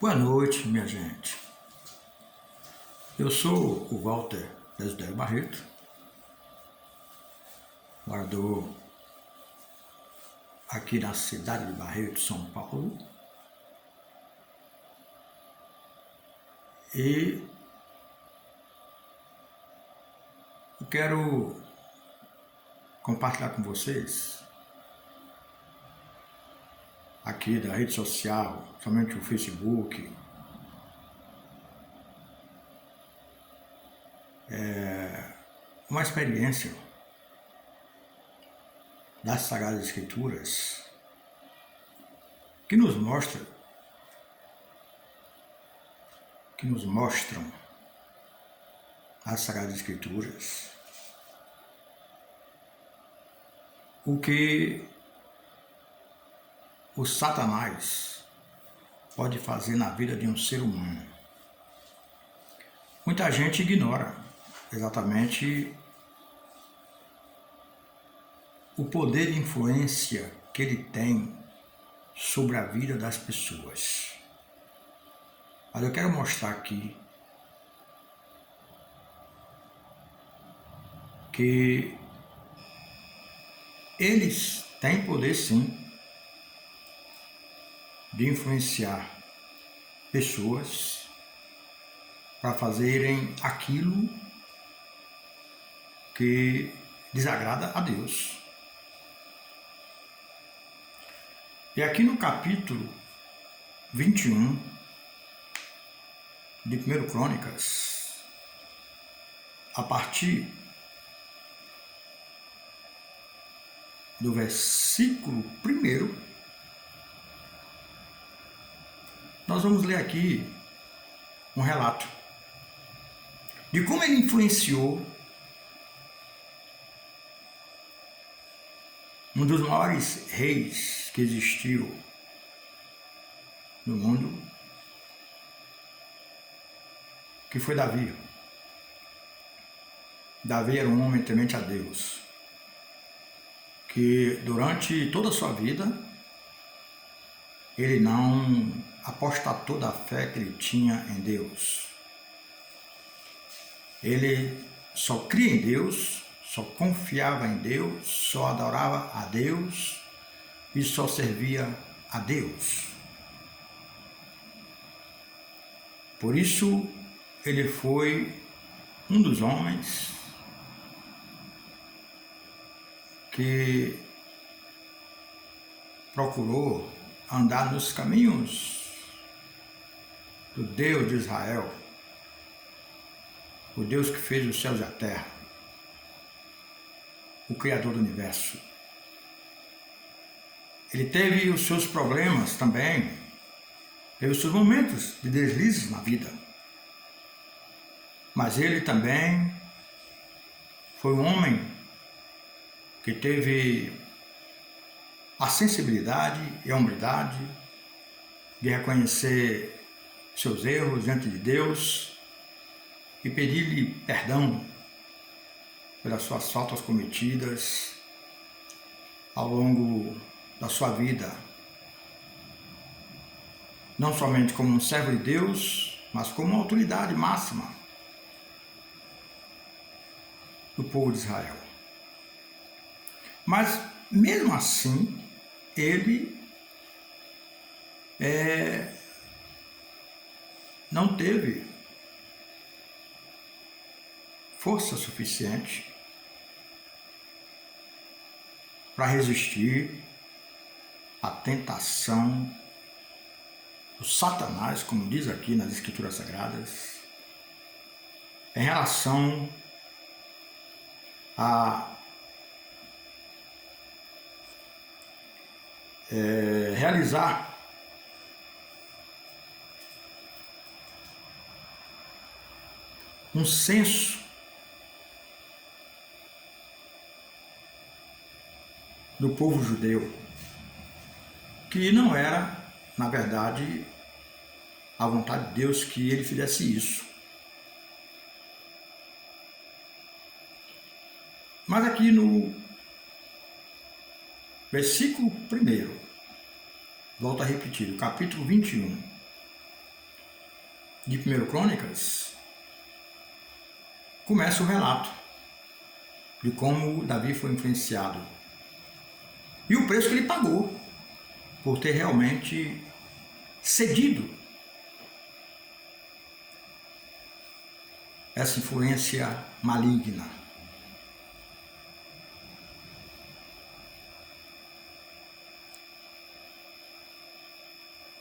Boa noite, minha gente. Eu sou o Walter Desidério Barreto, morador aqui na cidade de Barreto, São Paulo. E eu quero compartilhar com vocês aqui da rede social, somente o Facebook, uma experiência das Sagradas Escrituras que nos mostram as Sagradas Escrituras o que o Satanás pode fazer na vida de um ser humano. Muita gente ignora exatamente o poder de influência que ele tem sobre a vida das pessoas. Mas eu quero mostrar aqui que eles têm poder sim de influenciar pessoas para fazerem aquilo que desagrada a Deus. E aqui no capítulo 21 de 1 Crônicas, a partir do versículo 1, nós vamos ler aqui um relato de como ele influenciou um dos maiores reis que existiu no mundo, que foi Davi. Davi era um homem temente a Deus, que durante toda a sua vida ele não apostatou da fé que ele tinha em Deus. Ele só cria em Deus, só confiava em Deus, só adorava a Deus e só servia a Deus. Por isso, ele foi um dos homens que procurou andar nos caminhos do Deus de Israel, o Deus que fez os céus e a terra, o Criador do universo. Ele teve os seus problemas também, teve os seus momentos de deslizes na vida, mas ele também foi um homem que teve a sensibilidade e a humildade de reconhecer seus erros diante de Deus e pedir-lhe perdão pelas suas faltas cometidas ao longo da sua vida, não somente como um servo de Deus, mas como uma autoridade máxima do povo de Israel. Mas, mesmo assim, ele não teve força suficiente para resistir à tentação do Satanás, como diz aqui nas Escrituras Sagradas, em relação a realizar um censo do povo judeu, que não era, na verdade, a vontade de Deus que ele fizesse isso. Mas aqui no versículo 1, volto a repetir, o capítulo 21, de 1 Crônicas, começa o relato de como Davi foi influenciado e o preço que ele pagou por ter realmente cedido essa influência maligna.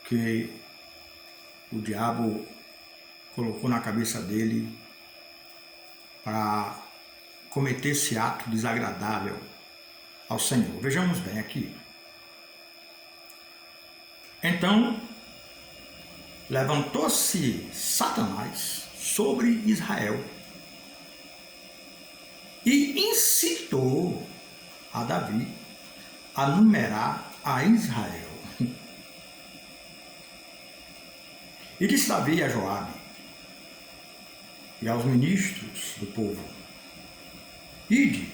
Que o diabo colocou na cabeça dele para cometer esse ato desagradável ao Senhor. Vejamos bem aqui. Então, levantou-se Satanás sobre Israel e incitou a Davi a numerar a Israel. E disse Davi a Joabe e aos ministros do povo: ide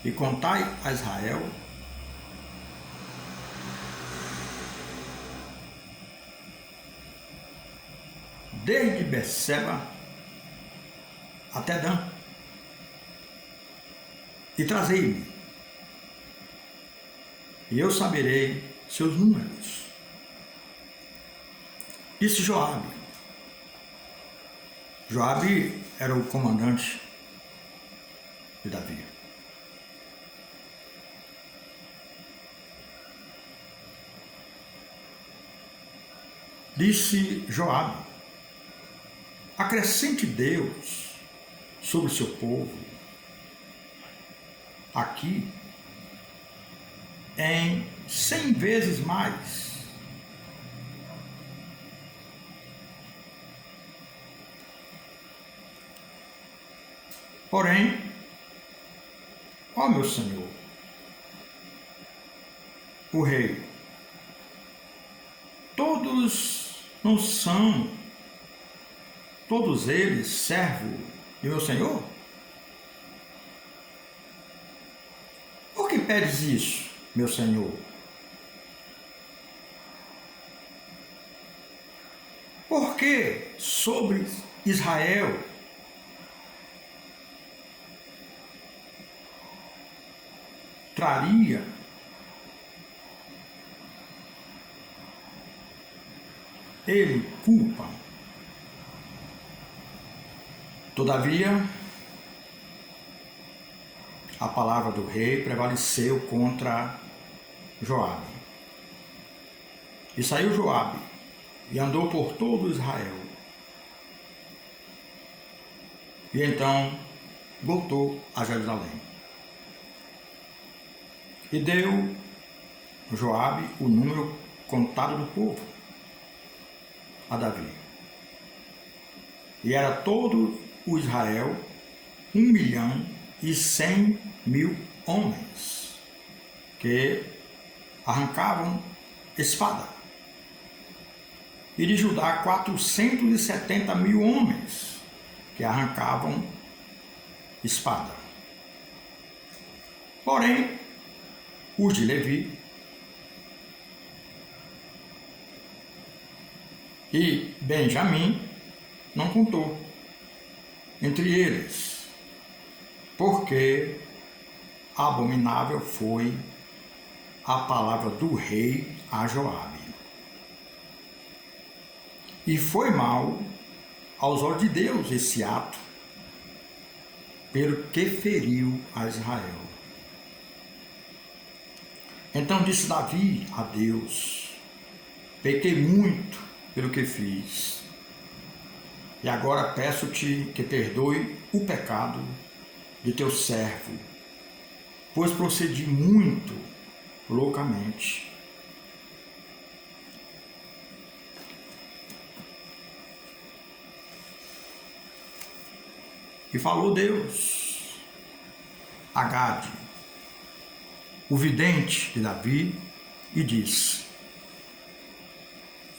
e contai a Israel desde Berseba até Dan, e trazei-me, e eu saberei seus números. Disse Joabe. Joabe era o comandante de Davi. Disse Joabe: acrescente Deus sobre o seu povo aqui em 100 vezes mais. Porém, ó meu Senhor, o rei, todos não são, todos eles servos de meu Senhor? Por que pedes isso, meu Senhor? Porque sobre Israel traria ele culpa. Todavia, a palavra do rei prevaleceu contra Joabe. E saiu Joabe e andou por todo Israel. E então voltou a Jerusalém. E deu Joabe o número contado do povo a Davi. E era todo o Israel 1.100.000 homens que arrancavam espada. E de Judá 470.000 homens que arrancavam espada. Porém, os de Levi e Benjamim não contou entre eles, porque abominável foi a palavra do rei a Joabe. E foi mal aos olhos de Deus esse ato, pelo que feriu a Israel. Então disse Davi a Deus: pequei muito pelo que fiz, e agora peço-te que perdoe o pecado de teu servo, pois procedi muito loucamente. E falou Deus a Gade, o vidente de Davi, e disse: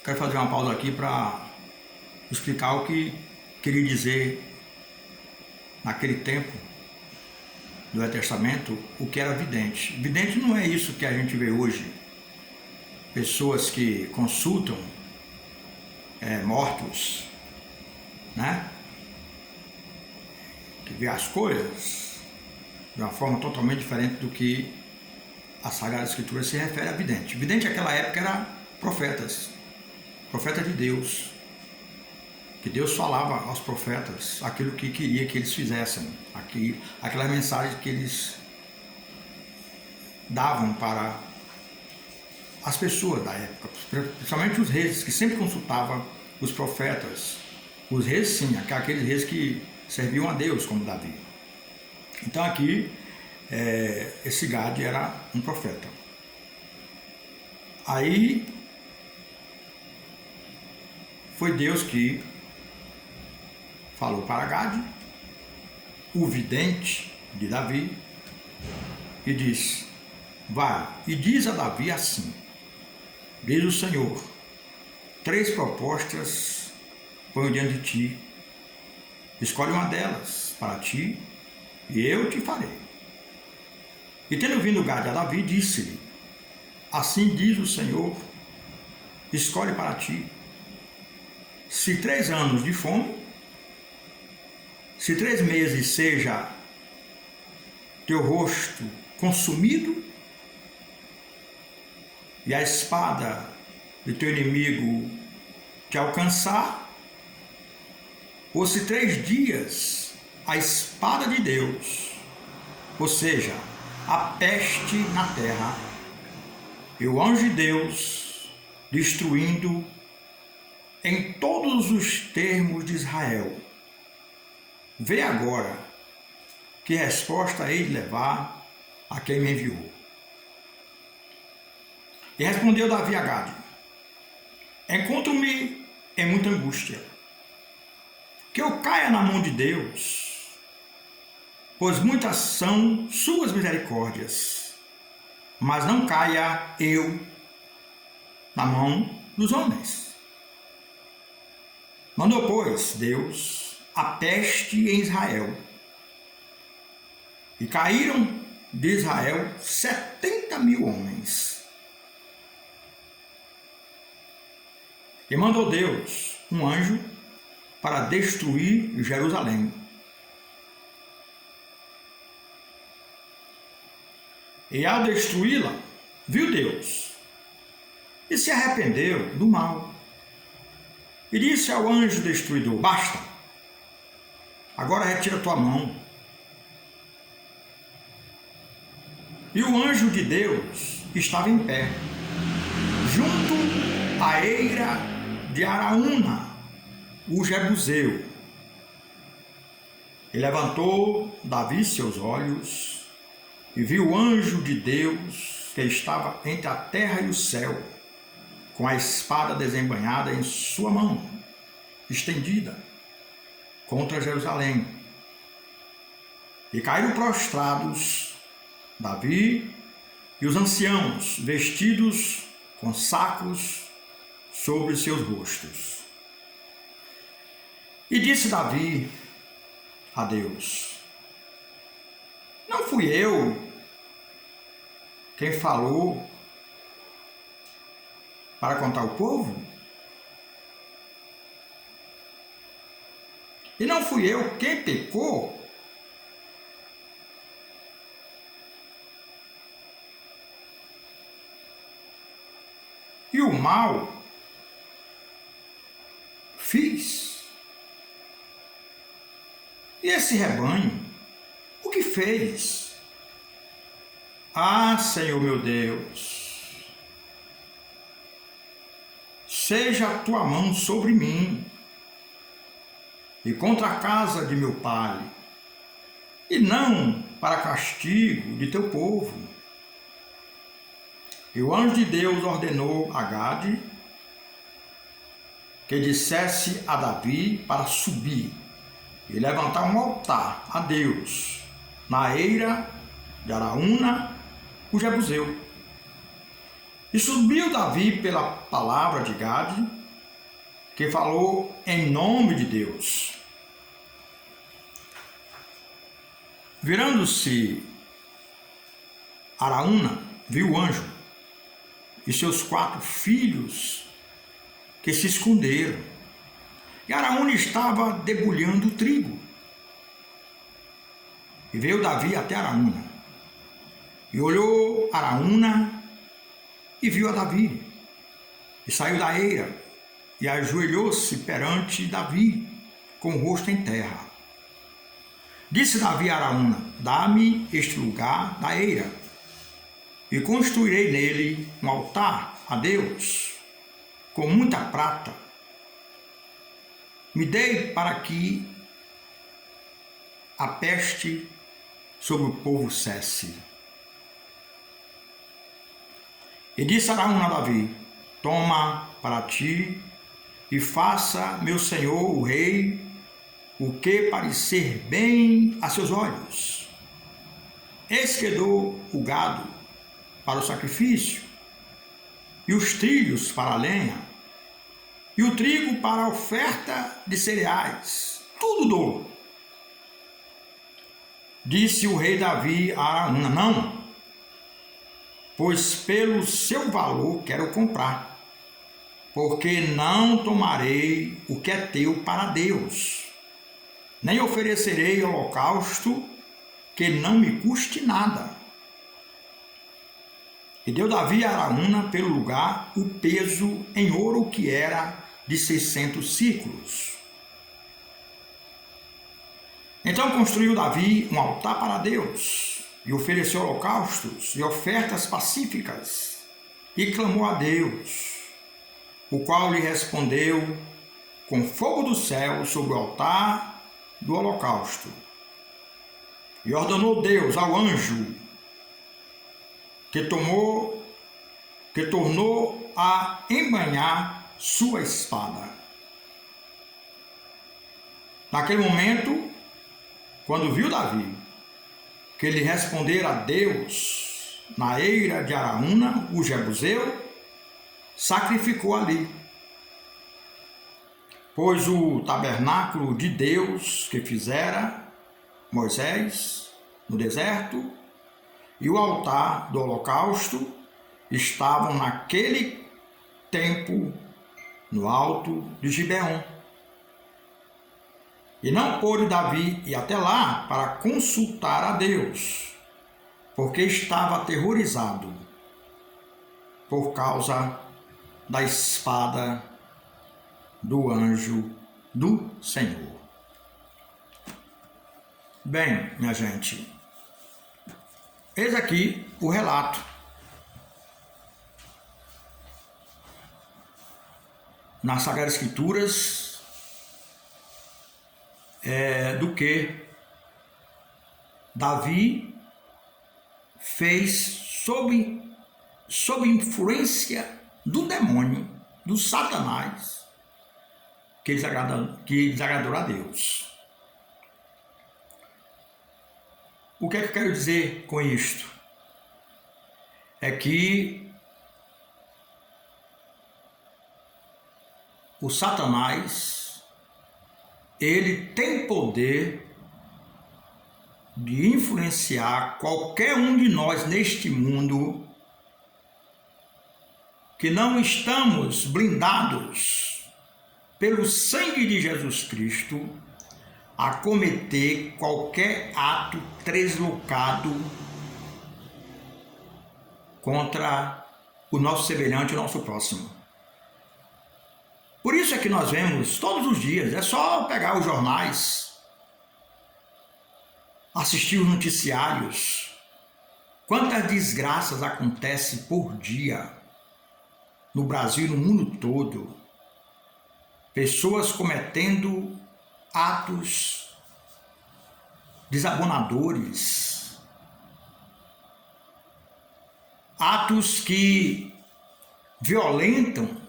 quero fazer uma pausa aqui para explicar o que queria dizer naquele tempo do Velho Testamento, o que era vidente. Vidente não é isso que a gente vê hoje, pessoas que consultam mortos né? Que vê as coisas de uma forma totalmente diferente do que a Sagrada Escritura se refere a vidente. Vidente naquela época era profetas de Deus, que Deus falava aos profetas aquilo que queria que eles fizessem, aquela mensagem que eles davam para as pessoas da época, principalmente os reis, que sempre consultavam os profetas. Os reis, sim, aqueles reis que serviam a Deus, como Davi. Então aqui, esse Gade era um profeta. Aí foi Deus que falou para Gade, o vidente de Davi, e disse: vai e diz a Davi assim: diz o Senhor, 3 propostas ponho diante de ti, escolhe uma delas para ti e eu te farei. E tendo vindo Gade a Davi, disse-lhe: assim diz o Senhor, escolhe para ti, se 3 anos de fome, se 3 meses seja teu rosto consumido, e a espada de teu inimigo te alcançar, ou se 3 dias a espada de Deus, ou seja, a peste na terra, e o anjo de Deus destruindo em todos os termos de Israel. Vê agora que resposta hei de levar a quem me enviou. E respondeu Davi a Gade: encontro-me em muita angústia, que eu caia na mão de Deus, pois muitas são suas misericórdias, mas não caia eu na mão dos homens. Mandou, pois, Deus a peste em Israel, e caíram de Israel 70.000 homens. E mandou Deus um anjo para destruir Jerusalém. E ao destruí-la, viu Deus, e se arrependeu do mal. E disse ao anjo destruidor: basta, agora retira tua mão. E o anjo de Deus estava em pé, junto à eira de Araúna, o Jebuseu. E levantou Davi seus olhos e viu o anjo de Deus que estava entre a terra e o céu, com a espada desembainhada em sua mão, estendida contra Jerusalém. E caíram prostrados Davi e os anciãos, vestidos com sacos sobre seus rostos. E disse Davi a Deus: não fui eu quem falou para contar o povo? E não fui eu quem pecou? E o mal fiz? E esse rebanho, o que fez? Ah, Senhor meu Deus, seja a tua mão sobre mim e contra a casa de meu pai, e não para castigo de teu povo. E o anjo de Deus ordenou a Gade que dissesse a Davi para subir e levantar um altar a Deus na eira de Araúna, o Jebuseu. E subiu Davi pela palavra de Gade, que falou em nome de Deus. Virando-se Araúna, viu o anjo e seus 4 filhos que se esconderam. E Araúna estava debulhando o trigo. E veio Davi até Araúna. E olhou Araúna e viu a Davi. E saiu da eira e ajoelhou-se perante Davi, com o rosto em terra. Disse Davi a Araúna: dá-me este lugar da eira, e construirei nele um altar a Deus, com muita prata. Me dei para que a peste sobre o povo cesse. E disse Araúna a Davi: toma para ti e faça meu senhor o rei o que parecer bem a seus olhos. Eis que dou o gado para o sacrifício, e os trilhos para a lenha, e o trigo para a oferta de cereais. Tudo dou. Disse o rei Davi a Araúna: não, pois pelo seu valor quero comprar, porque não tomarei o que é teu para Deus, nem oferecerei holocausto que não me custe nada. E deu Davi a Araúna pelo lugar o peso em ouro que era de 600 siclos. Então construiu Davi um altar para Deus, e ofereceu holocaustos e ofertas pacíficas, e clamou a Deus, o qual lhe respondeu com fogo do céu sobre o altar do holocausto. E ordenou Deus ao anjo que tornou a embainhar sua espada. Naquele momento, quando viu Davi que lhe respondera a Deus na eira de Araúna, o jebuseu, sacrificou ali, pois o tabernáculo de Deus que fizera Moisés no deserto e o altar do holocausto estavam naquele tempo no alto de Gibeon. E não pôde Davi ir até lá para consultar a Deus, porque estava aterrorizado por causa da espada do anjo do Senhor. Bem, minha gente, eis aqui o relato nas Sagradas Escrituras do que Davi fez sob influência do demônio, do Satanás, que desagradou a Deus. O que é que eu quero dizer com isto? É que o Satanás, ele tem poder de influenciar qualquer um de nós neste mundo que não estamos blindados pelo sangue de Jesus Cristo a cometer qualquer ato deslocado contra o nosso semelhante, o nosso próximo. Por isso é que nós vemos todos os dias, é só pegar os jornais, assistir os noticiários, quantas desgraças acontecem por dia no Brasil e no mundo todo. Pessoas cometendo atos desabonadores, atos que violentam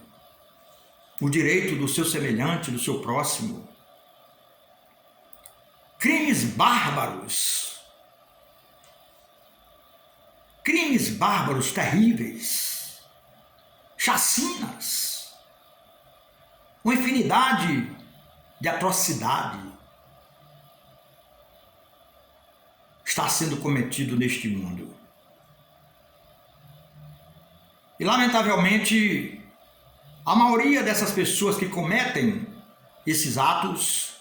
o direito do seu semelhante, do seu próximo. Crimes bárbaros, terríveis, chacinas, uma infinidade de atrocidade está sendo cometido neste mundo. E lamentavelmente, a maioria dessas pessoas que cometem esses atos,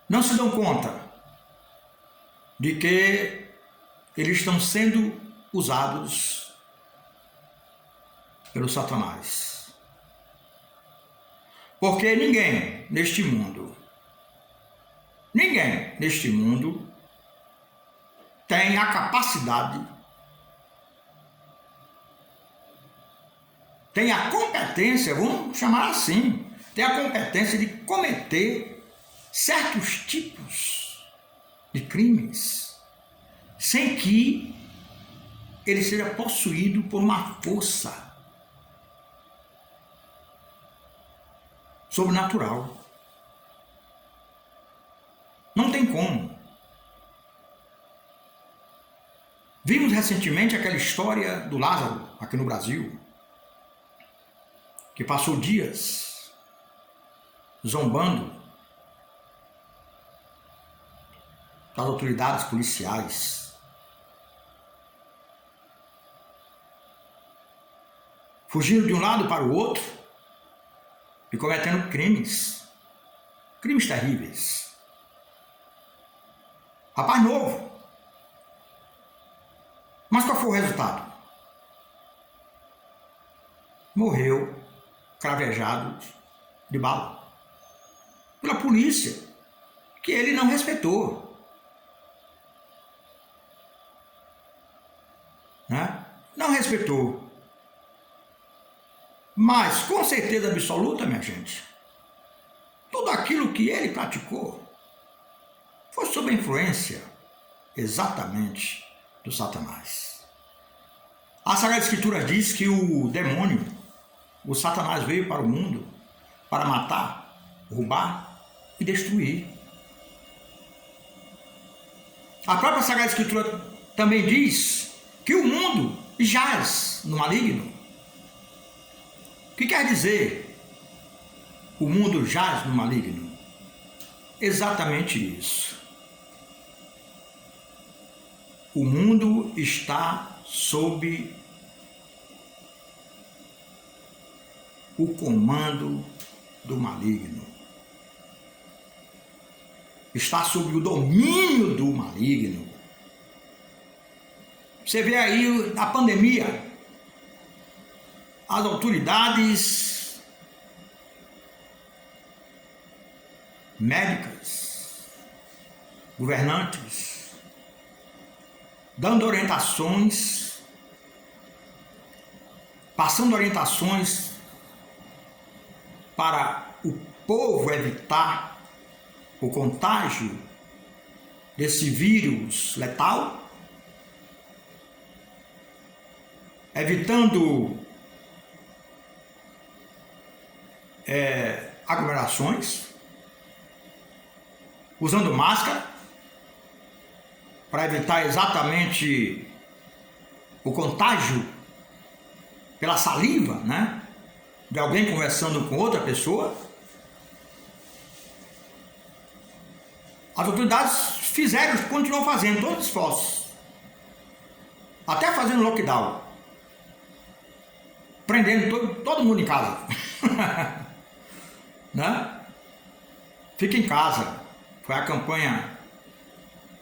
não se dão conta de que eles estão sendo usados pelo Satanás. Porque ninguém neste mundo tem a capacidade, tem a competência, vamos chamar assim, tem a competência de cometer certos tipos de crimes sem que ele seja possuído por uma força sobrenatural. Não tem como. Vimos recentemente aquela história do Lázaro, aqui no Brasil, que passou dias zombando das autoridades policiais, fugindo de um lado para o outro e cometendo crimes terríveis. Rapaz novo. Mas qual foi o resultado? Morreu cravejado de bala pela polícia, que ele não respeitou, né? Não respeitou. Mas com certeza absoluta, minha gente, tudo aquilo que ele praticou foi sob a influência exatamente do Satanás. A Sagrada Escritura diz que o demônio, o Satanás, veio para o mundo para matar, roubar e destruir. A própria Sagrada Escritura também diz que o mundo jaz no maligno. O que quer dizer o mundo jaz no maligno? Exatamente isso. O mundo está sob o comando do maligno. Está sob o domínio do maligno. Você vê aí na pandemia, as autoridades médicas, governantes, dando orientações, passando orientações para o povo evitar o contágio desse vírus letal, evitando aglomerações, usando máscara, para evitar exatamente o contágio pela saliva, né, de alguém conversando com outra pessoa. As autoridades fizeram, continuam fazendo todos os esforços, até fazendo lockdown, prendendo todo mundo em casa, né? Fica em casa. Foi a campanha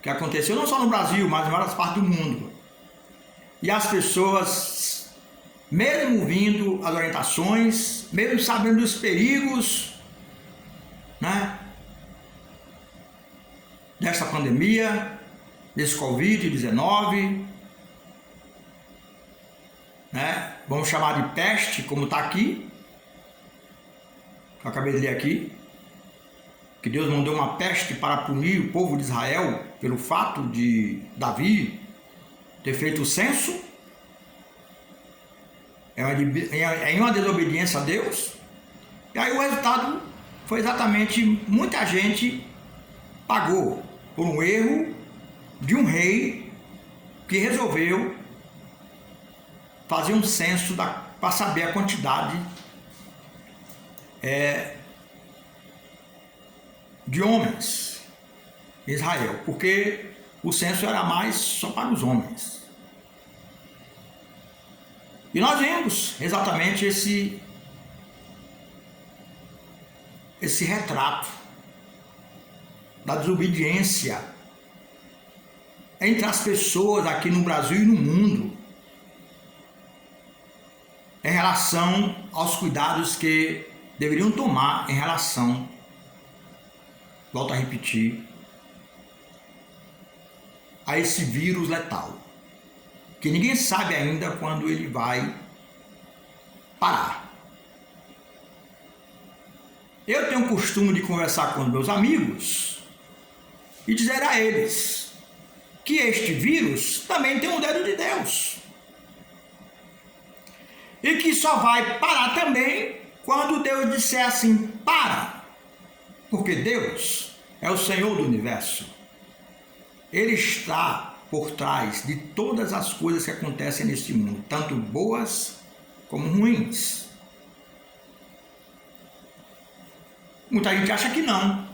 que aconteceu não só no Brasil, mas em várias partes do mundo. E as pessoas, mesmo ouvindo as orientações, mesmo sabendo dos perigos, né, desta pandemia, desse Covid-19, né, vamos chamar de peste, como está aqui, que eu acabei de ler aqui, que Deus mandou uma peste para punir o povo de Israel pelo fato de Davi ter feito o censo, em uma desobediência a Deus. E aí o resultado foi exatamente, muita gente pagou por um erro de um rei que resolveu fazer um censo para saber a quantidade de homens em Israel, porque o censo era mais só para os homens. E nós vemos exatamente esse retrato da desobediência entre as pessoas aqui no Brasil e no mundo, em relação aos cuidados que deveriam tomar em relação, volto a repetir, a esse vírus letal, que ninguém sabe ainda quando ele vai parar. Eu tenho o costume de conversar com meus amigos e dizer a eles que este vírus também tem um dedo de Deus e que só vai parar também quando Deus disser assim, para, porque Deus é o Senhor do universo. Ele está por trás de todas as coisas que acontecem neste mundo, tanto boas como ruins. Muita gente acha que não.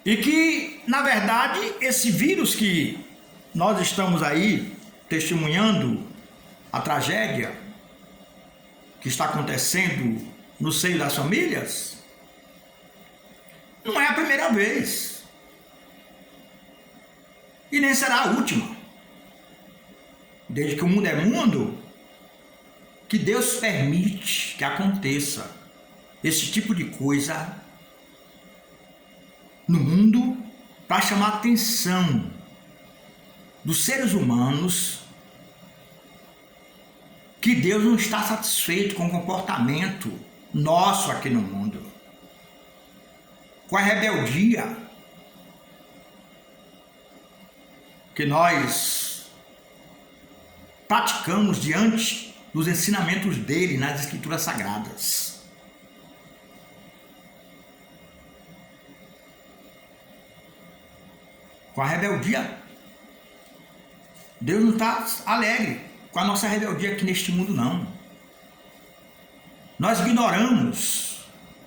E que, na verdade, esse vírus que nós estamos aí testemunhando, a tragédia que está acontecendo no seio das famílias, não é a primeira vez. E nem será a última. Desde que o mundo é mundo, que Deus permite que aconteça esse tipo de coisa no mundo para chamar a atenção dos seres humanos que Deus não está satisfeito com o comportamento nosso aqui no mundo, com a rebeldia que nós praticamos diante dos ensinamentos dele nas Escrituras Sagradas. Com a rebeldia, Deus não está alegre com a nossa rebeldia aqui neste mundo, não. Nós ignoramos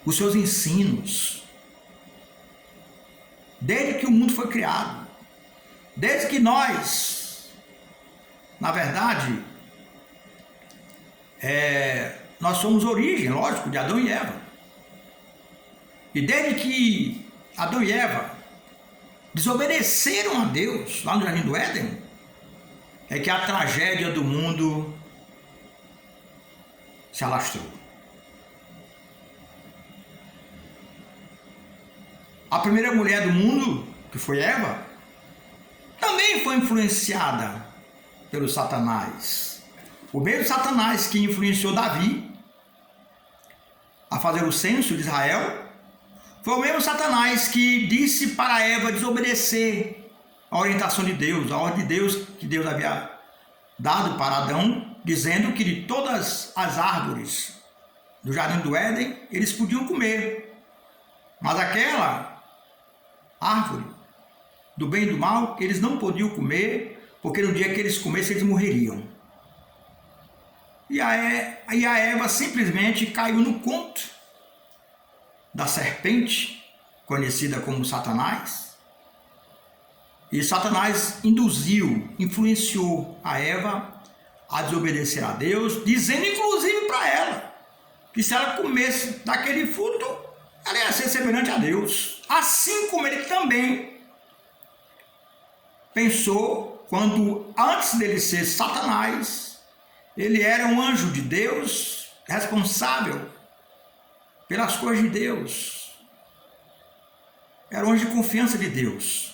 os seus ensinos desde que o mundo foi criado, desde que nós, na verdade, nós somos origem, lógico, de Adão e Eva. E desde que Adão e Eva desobedeceram a Deus lá no Jardim do Éden, é que a tragédia do mundo se alastrou. A primeira mulher do mundo, que foi Eva, também foi influenciada pelo Satanás. O mesmo Satanás que influenciou Davi a fazer o censo de Israel, foi o mesmo Satanás que disse para Eva desobedecer a orientação de Deus, a ordem de Deus que Deus havia dado para Adão, dizendo que de todas as árvores do Jardim do Éden eles podiam comer, mas aquela árvore do bem e do mal eles não podiam comer, porque no dia que eles comessem eles morreriam. E a Eva simplesmente caiu no conto da serpente, conhecida como Satanás. E Satanás induziu, influenciou a Eva a desobedecer a Deus, dizendo inclusive para ela que se ela comesse daquele fruto, ela ia ser semelhante a Deus. Assim como ele também pensou quando, antes dele ser Satanás, ele era um anjo de Deus, responsável pelas coisas de Deus. Era um anjo de confiança de Deus.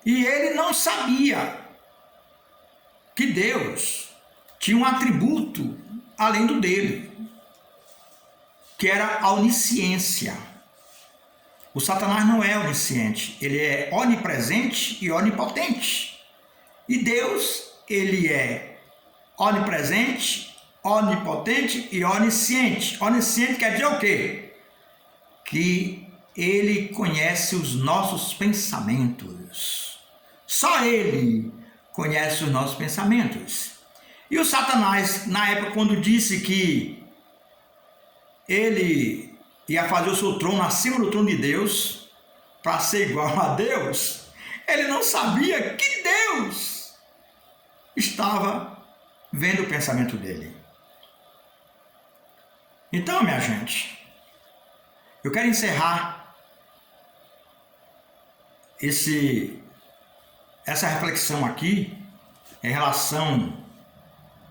E ele não sabia que Deus tinha um atributo além do dele, que era a onisciência. O Satanás não é onisciente, ele é onipresente e onipotente. E Deus, ele é onipresente, onipotente e onisciente. Onisciente quer dizer o quê? Que ele conhece os nossos pensamentos. Só ele conhece os nossos pensamentos. E o Satanás, na época, quando disse que ele ia fazer o seu trono acima do trono de Deus, para ser igual a Deus, ele não sabia que Deus estava vendo o pensamento dele. Então, minha gente, eu quero encerrar essa reflexão aqui em relação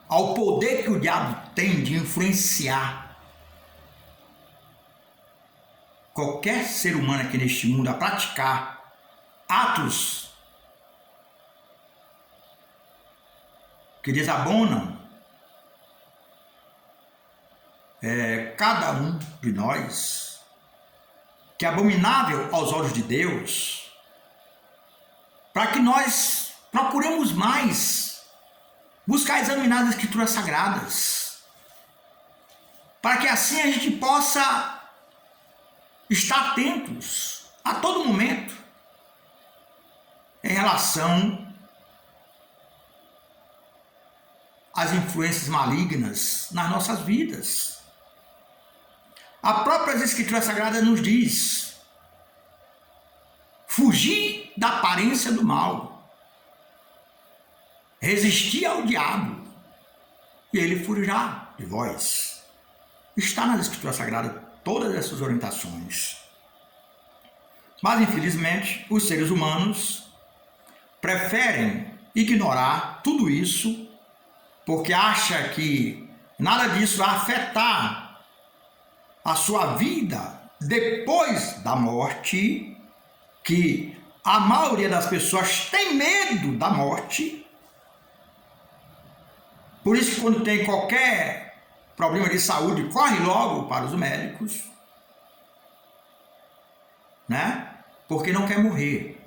ao poder que o diabo tem de influenciar qualquer ser humano aqui neste mundo a praticar atos que desabonam cada um de nós, que é abominável aos olhos de Deus, para que nós procuremos mais buscar examinar as Escrituras Sagradas, para que assim a gente possa estar atentos a todo momento em relação às influências malignas nas nossas vidas. A própria Escritura Sagrada nos diz: fugir da aparência do mal, resistir ao diabo, e ele fugirá de vós. Está nas Escrituras Sagradas todas essas orientações. Mas, infelizmente, os seres humanos preferem ignorar tudo isso, porque acha que nada disso vai afetar a sua vida depois da morte, que a maioria das pessoas tem medo da morte. Por isso que quando tem qualquer problema de saúde, corre logo para os médicos, né? Porque não quer morrer.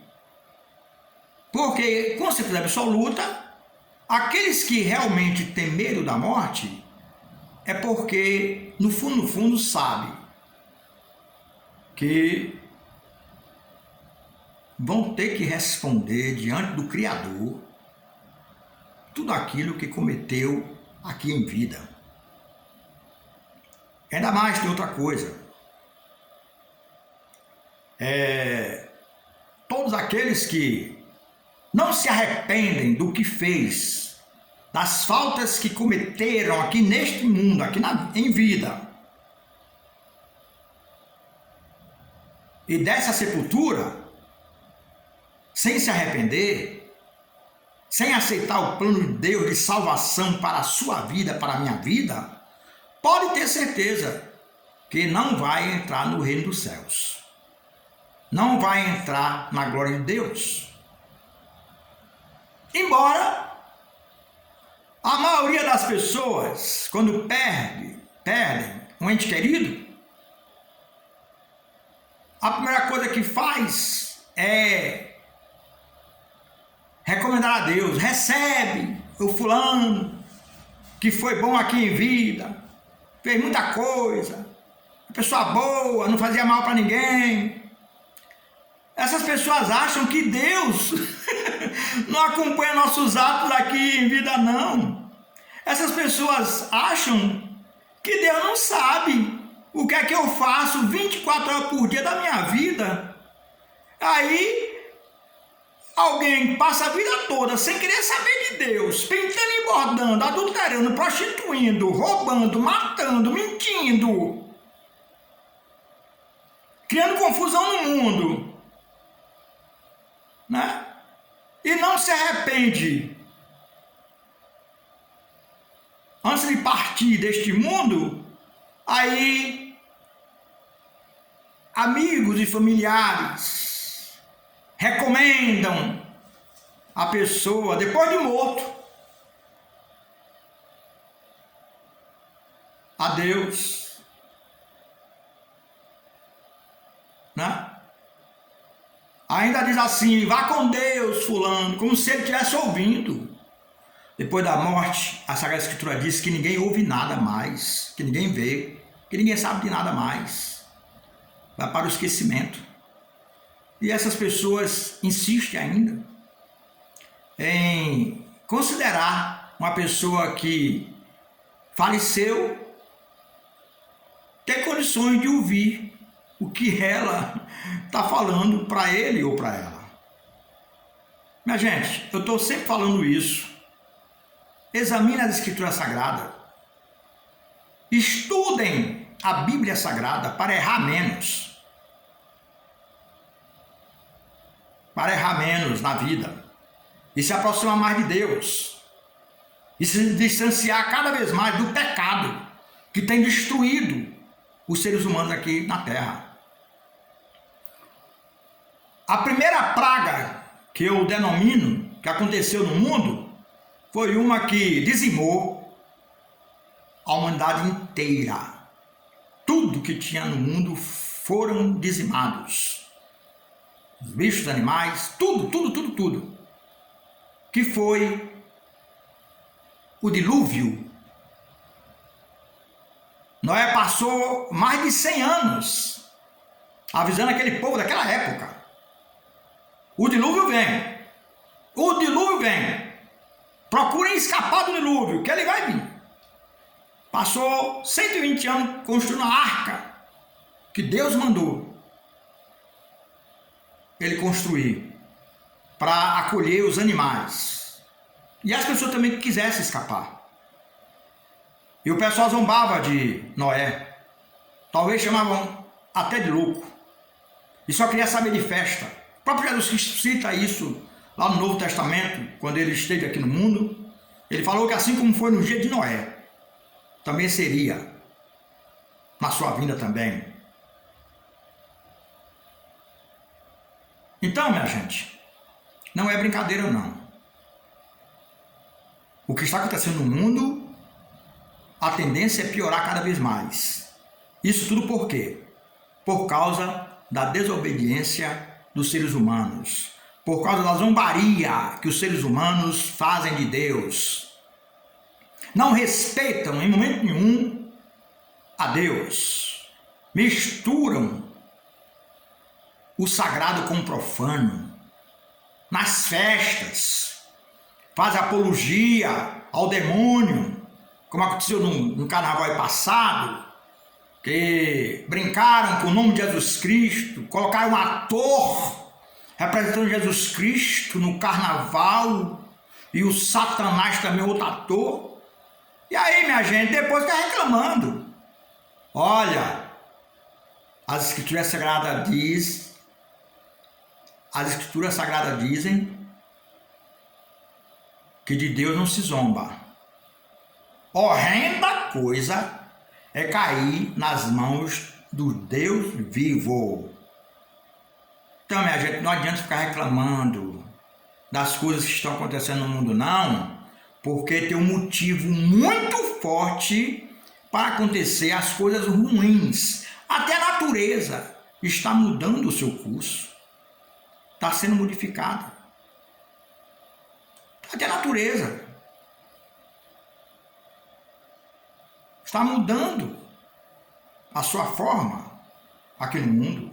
Porque, com certeza absoluta, aqueles que realmente têm medo da morte é porque, no fundo, sabe que vão ter que responder diante do Criador tudo aquilo que cometeu aqui em vida. Ainda mais tem outra coisa. Todos aqueles que não se arrependem do que fez, das faltas que cometeram aqui neste mundo, em vida, e dessa sepultura, sem se arrepender, sem aceitar o plano de Deus de salvação para a sua vida, para a minha vida, pode ter certeza que não vai entrar no reino dos céus. Não vai entrar na glória de Deus. Embora a maioria das pessoas, quando perdem um ente querido, a primeira coisa que faz é recomendar a Deus: recebe o fulano que foi bom aqui em vida, fez muita coisa, uma pessoa boa, não fazia mal para ninguém. Essas pessoas acham que Deus não acompanha nossos atos aqui em vida, não. Essas pessoas acham que Deus não sabe o que é que eu faço 24 horas por dia da minha vida. Aí alguém passa a vida toda sem querer saber de Deus, pintando e bordando, adulterando, prostituindo, roubando, matando, mentindo, criando confusão no mundo, né? E não se arrepende antes de partir deste mundo. Aí amigos e familiares recomendam a pessoa, depois de morto, a Deus, né? Ainda diz assim: vá com Deus, fulano, como se ele estivesse ouvindo. Depois da morte, a Sagrada Escritura diz que ninguém ouve nada mais, que ninguém vê, que ninguém sabe de nada mais. Vai para o esquecimento. E essas pessoas insistem ainda em considerar uma pessoa que faleceu ter condições de ouvir o que ela está falando para ele ou para ela. Minha gente, eu estou sempre falando isso. Examine as Escrituras Sagradas. Estudem a Bíblia Sagrada para errar menos. Para errar menos na vida. E se aproximar mais de Deus. E se distanciar cada vez mais do pecado que tem destruído os seres humanos aqui na Terra. A primeira praga que eu denomino, que aconteceu no mundo, foi uma que dizimou a humanidade inteira. Tudo que tinha no mundo foram dizimados. Os bichos, os animais, tudo. Que foi o dilúvio. Noé passou mais de 100 anos avisando aquele povo daquela época. O dilúvio vem. O dilúvio vem. Procurem escapar do dilúvio, que ele vai vir. Passou 120 anos construindo a arca que Deus mandou ele construir para acolher os animais. E as pessoas também que quisessem escapar. E o pessoal zombava de Noé. Talvez chamavam até de louco. E só queria saber de festa. O próprio Jesus Cristo cita isso lá no Novo Testamento, quando ele esteve aqui no mundo. Ele falou que assim como foi no dia de Noé, também seria na sua vinda também. Então, minha gente, não é brincadeira não. O que está acontecendo no mundo, a tendência é piorar cada vez mais. Isso tudo por quê? Por causa da desobediência dos seres humanos. Por causa da zombaria que os seres humanos fazem de Deus. Não respeitam em momento nenhum a Deus. Misturam o sagrado com o profano. Nas festas. Fazem apologia ao demônio. Como aconteceu no carnaval passado. Que brincaram com o nome de Jesus Cristo. Colocaram um ator representando Jesus Cristo no carnaval. E o Satanás também, outro ator. E aí, minha gente, depois fica reclamando. Olha, as Escrituras Sagradas dizem que de Deus não se zomba. Horrenda coisa é cair nas mãos do Deus vivo. Então, minha gente, não adianta ficar reclamando das coisas que estão acontecendo no mundo, não. Porque tem um motivo muito forte para acontecer as coisas ruins. Até a natureza está mudando o seu curso. Está sendo modificada. Até a natureza está mudando a sua forma aqui no mundo.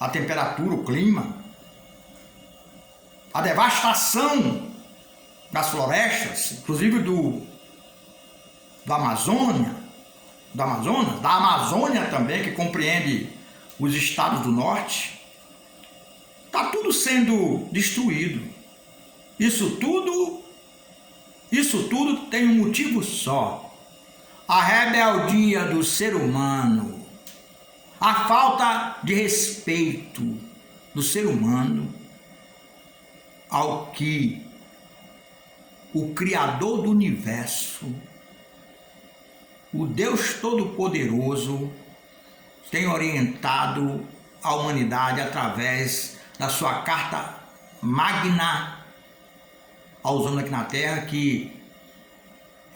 A temperatura, o clima. A devastação das florestas, inclusive da Amazônia também, que compreende os estados do norte, está tudo sendo destruído. Isso tudo tem um motivo só: a rebeldia do ser humano, a falta de respeito do ser humano ao que o Criador do Universo, o Deus Todo-Poderoso, tem orientado a humanidade através da sua carta magna aos homens aqui na Terra, que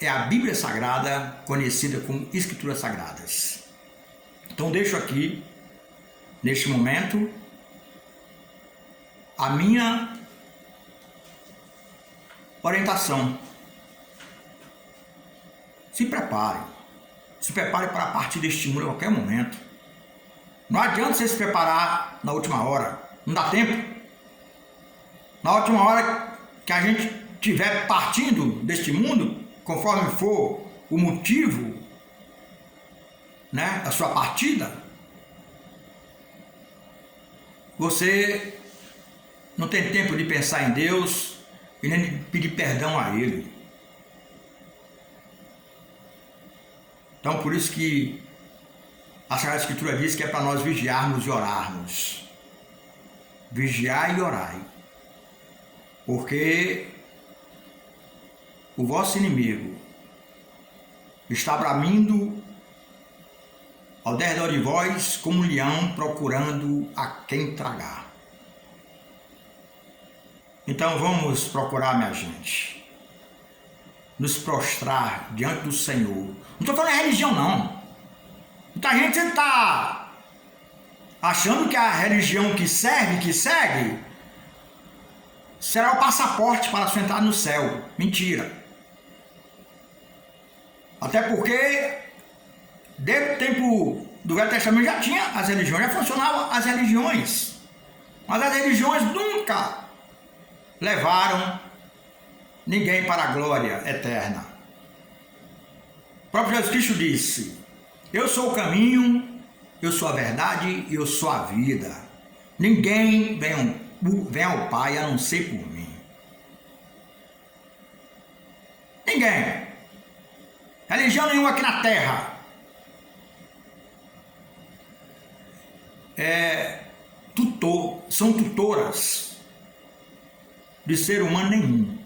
é a Bíblia Sagrada, conhecida como Escrituras Sagradas. Então deixo aqui, neste momento, a minha orientação. Se prepare para partir deste mundo a qualquer momento. Não adianta você se preparar na última hora, não dá tempo. Na última hora que a gente estiver partindo deste mundo, conforme for o motivo, né, da sua partida, você não tem tempo de pensar em Deus e nem de pedir perdão a Ele. Então, por isso que a Sagrada Escritura diz que é para nós vigiarmos e orarmos. Vigiai e orai. Porque o vosso inimigo está bramindo ao redor de vós como um leão procurando a quem tragar. Então vamos procurar, minha gente, nos prostrar diante do Senhor. Não estou falando de religião, não. Muita gente está achando que a religião que serve, que segue, será o passaporte para sua entrada no céu. Mentira. Até porque, desde o tempo do Velho Testamento já tinha as religiões, já funcionavam as religiões. Mas as religiões nunca levaram ninguém para a glória eterna. O próprio Jesus Cristo disse: eu sou o caminho, eu sou a verdade e eu sou a vida. Ninguém vem ao Pai a não ser por mim. Ninguém. Religião nenhuma aqui na terra são tutoras de ser humano nenhum.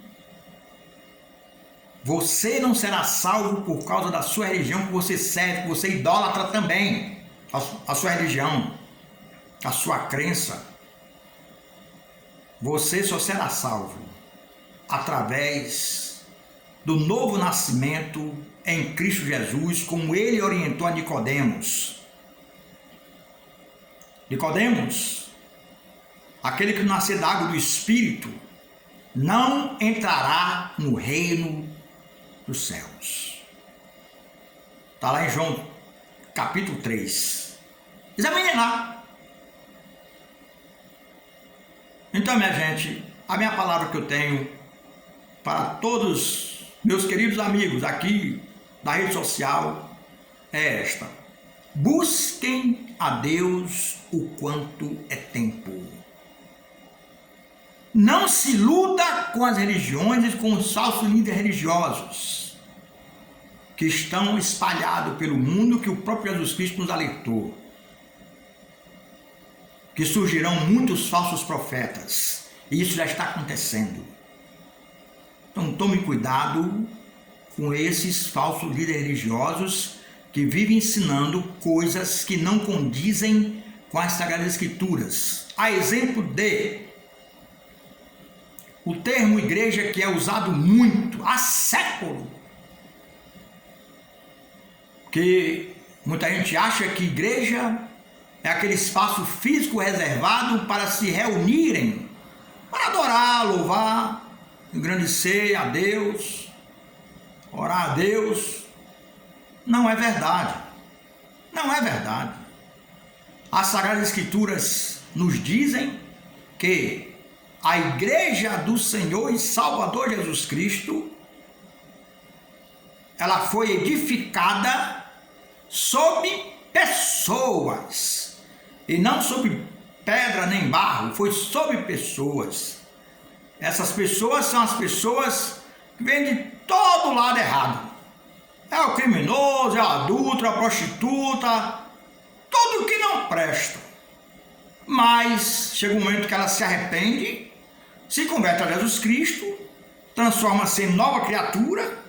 Você não será salvo por causa da sua religião que você serve, que você idolatra também a sua religião, a sua crença. Você só será salvo através do novo nascimento em Cristo Jesus, como ele orientou a Nicodemos. Nicodemos, aquele que nascer da água do Espírito, não entrará no reino dos céus. Está lá em João capítulo 3. Examine lá. Então, minha gente, a minha palavra que eu tenho para todos meus queridos amigos aqui da rede social é esta: busquem a Deus o quanto é tempo. Não se iluda com as religiões e com os falsos líderes religiosos que estão espalhados pelo mundo, que o próprio Jesus Cristo nos alertou. Que surgirão muitos falsos profetas. E isso já está acontecendo. Então tome cuidado com esses falsos líderes religiosos que vivem ensinando coisas que não condizem com as Sagradas Escrituras. A exemplo de o termo igreja, que é usado muito há séculos, que muita gente acha que igreja é aquele espaço físico reservado para se reunirem, para adorar, louvar, engrandecer a Deus, orar a Deus. Não é verdade. Não é verdade. As Sagradas Escrituras nos dizem que a Igreja do Senhor e Salvador Jesus Cristo, ela foi edificada sob pessoas, e não sobre pedra nem barro, foi sobre pessoas. Essas pessoas são as pessoas que vêm de todo lado errado. É o criminoso, é o adulto, é a prostituta, tudo que não presta. Mas chega um momento que ela se arrepende, se converte a Jesus Cristo, transforma-se em nova criatura.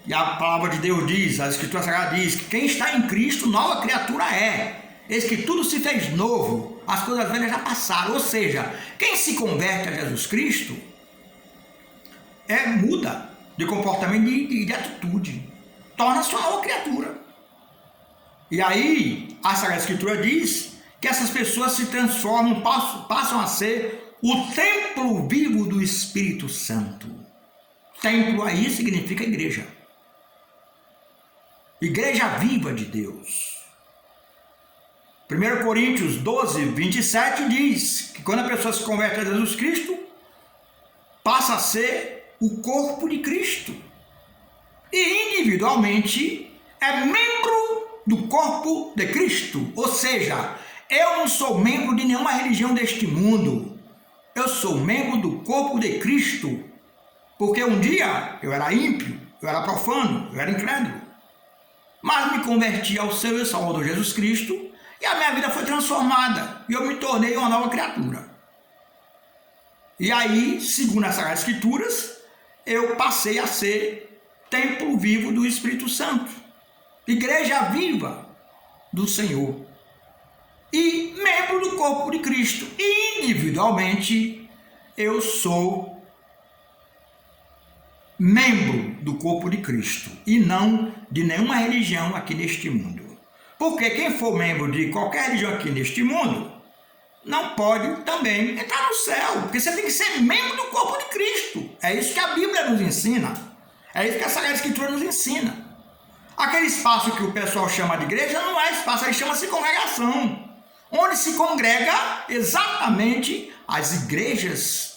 E a palavra de Deus diz, a Escritura Sagrada diz, que quem está em Cristo, nova criatura é. Eis que tudo se fez novo, as coisas velhas já passaram. Ou seja, quem se converte a Jesus Cristo, muda de comportamento e de atitude. Torna-se uma nova criatura. E aí, a Sagrada Escritura diz que essas pessoas se transformam, passam a ser o templo vivo do Espírito Santo. Templo aí significa igreja. Igreja viva de Deus. 1 Coríntios 12, 27 diz que quando a pessoa se converte a Jesus Cristo, passa a ser o corpo de Cristo. E individualmente é membro do corpo de Cristo. Ou seja, eu não sou membro de nenhuma religião deste mundo. Eu sou membro do corpo de Cristo. Porque um dia eu era ímpio, eu era profano, eu era incrédulo. mas me converti ao Senhor e Salvador Jesus Cristo e a minha vida foi transformada e eu me tornei uma nova criatura. E aí, segundo as Sagradas Escrituras, eu passei a ser templo vivo do Espírito Santo, igreja viva do Senhor e membro do corpo de Cristo. E individualmente eu sou membro do corpo de Cristo e não de nenhuma religião aqui neste mundo. Porque quem for membro de qualquer religião aqui neste mundo não pode também entrar no céu, porque você tem que ser membro do corpo de Cristo. É isso que a Bíblia nos ensina, é isso que a Sagrada Escritura nos ensina. Aquele espaço que o pessoal chama de igreja não é espaço, aí chama-se congregação, onde se congrega exatamente as igrejas